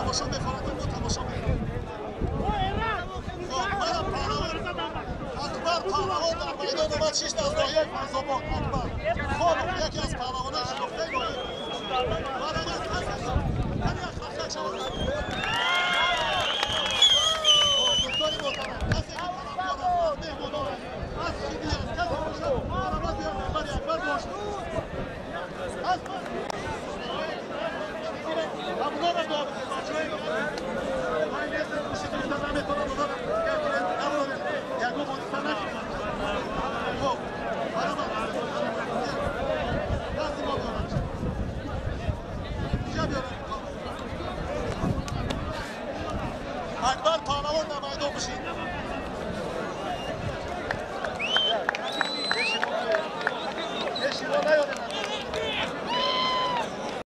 تماشا می‌کنید ما تماشا می‌کنیم اکبر پهلوان در میدان اومد 6 از ناحیه فیض‌آباد اکبر خب یکی از پهلوانان شناخته ناحیه بعد از پسش یعنی از خرخک شود دوستان محترم کسی که طرفدار است از مهمانان از چینی است کسی باشد مرحمت بیار منبر اکبر باشد همونان هم دعا بکنید بچه‌های من نیست موسیقی بیشتر نمی‌کنم یکو بودستان نکنم خب مرحمت دستی ما بیارم اینجا بیارم اکبر پهلوان در میدان بشید یه شیوا نیادیم